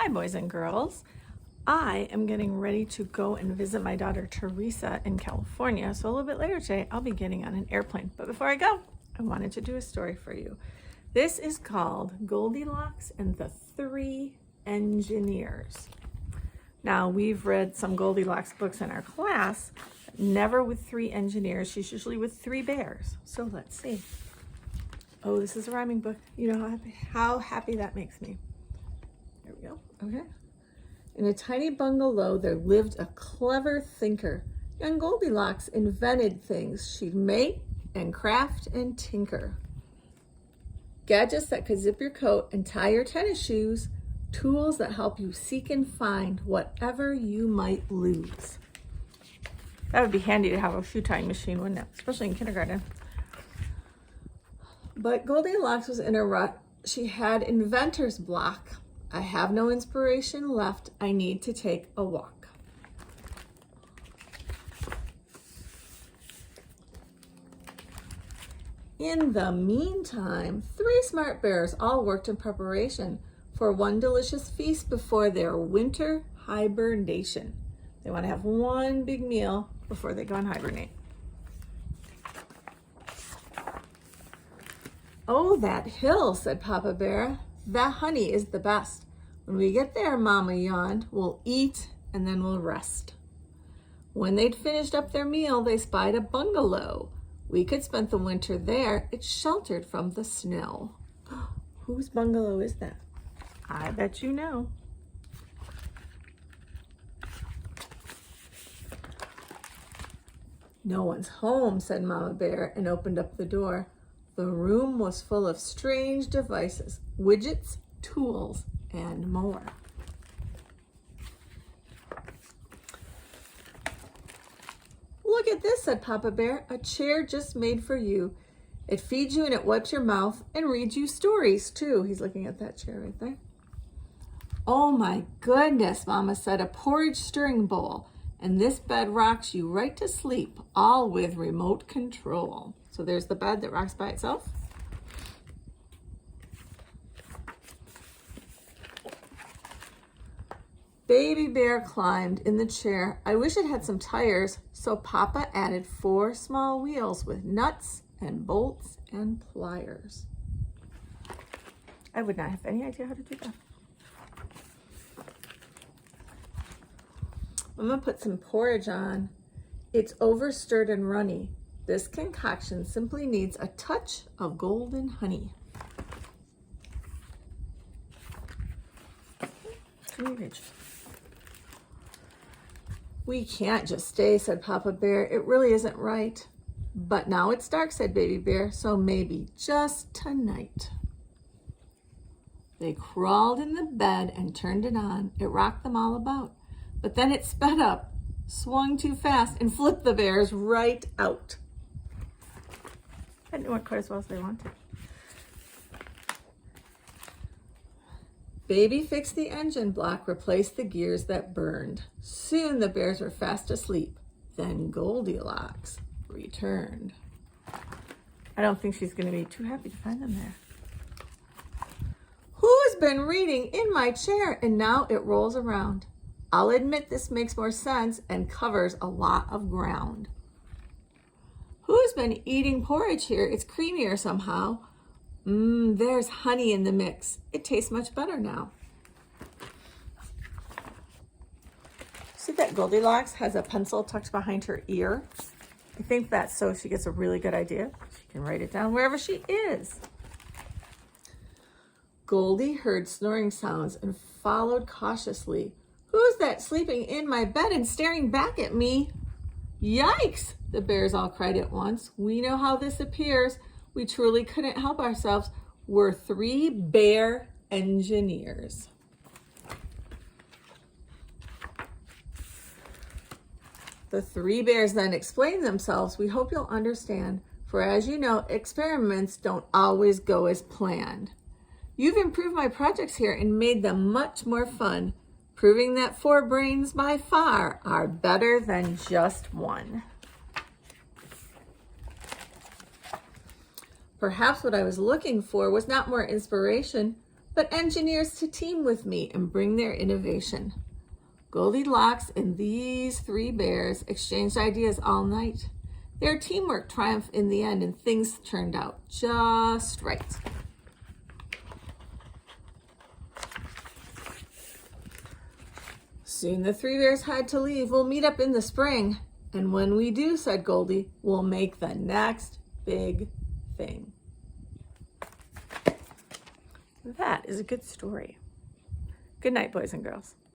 Hi, boys and girls. I am getting ready to go and visit my daughter Teresa in California. So a little bit later today, I'll be getting on an airplane. But before I go, I wanted to do a story for you. This is called Goldilocks and the Three Engineers. Now, we've read some Goldilocks books in our class, but never with three engineers. She's usually with three bears. So let's see. Oh, this is a rhyming book. You know how happy that makes me. There we go. Okay. In a tiny bungalow, there lived a clever thinker. Young Goldilocks invented things she'd make and craft and tinker. Gadgets that could zip your coat and tie your tennis shoes. Tools that help you seek and find whatever you might lose. That would be handy to have a shoe tying machine, wouldn't it? Especially in kindergarten. But Goldilocks was in a rut. She had inventor's block. I have no inspiration left. I need to take a walk. In the meantime, three smart bears all worked in preparation for one delicious feast before their winter hibernation. They want to have one big meal before they go and hibernate. Oh, that hill, said Papa Bear. That honey is the best. When we get there, Mama yawned, we'll eat and then we'll rest. When they'd finished up their meal, they spied a bungalow. We could spend the winter there. It's sheltered from the snow. Whose bungalow is that? I bet you know. No one's home, said Mama Bear and opened up the door. The room was full of strange devices, widgets, tools, and more. Look at this, said Papa Bear, a chair just made for you. It feeds you and it wipes your mouth and reads you stories too. He's looking at that chair right there. Oh my goodness, Mama said, a porridge stirring bowl. And this bed rocks you right to sleep, all with remote control. So there's the bed that rocks by itself. Baby Bear climbed in the chair. I wish it had some tires, so Papa added 4 small wheels with nuts and bolts and pliers. I would not have any idea how to do that. I'm gonna put some porridge on. It's overstirred and runny. This concoction simply needs a touch of golden honey. Can you reach? We can't just stay, said Papa Bear. It really isn't right. But now it's dark, said Baby Bear, so maybe just tonight. They crawled in the bed and turned it on. It rocked them all about. But then it sped up, swung too fast, and flipped the bears right out. That didn't work quite as well as they wanted. Baby fixed the engine block, replaced the gears that burned. Soon the bears were fast asleep. Then Goldilocks returned. I don't think she's going to be too happy to find them there. Who's been reading in my chair? And now it rolls around. I'll admit this makes more sense and covers a lot of ground. Who's been eating porridge here? It's creamier somehow. There's honey in the mix. It tastes much better now. See that Goldilocks has a pencil tucked behind her ear? I think that's so she gets a really good idea. She can write it down wherever she is. Goldie heard snoring sounds and followed cautiously. Who's that sleeping in my bed and staring back at me? Yikes, the bears all cried at once. We know how this appears. We truly couldn't help ourselves. We're 3 bear engineers. The 3 bears then explained themselves. We hope you'll understand, for as you know, experiments don't always go as planned. You've improved my projects here and made them much more fun, proving that 4 brains by far are better than just 1. Perhaps what I was looking for was not more inspiration, but engineers to team with me and bring their innovation. Goldilocks and these three bears exchanged ideas all night. Their teamwork triumphed in the end, and things turned out just right. Soon the three bears had to leave. We'll meet up in the spring. And when we do, said Goldie, we'll make the next big thing. That is a good story. Good night, boys and girls.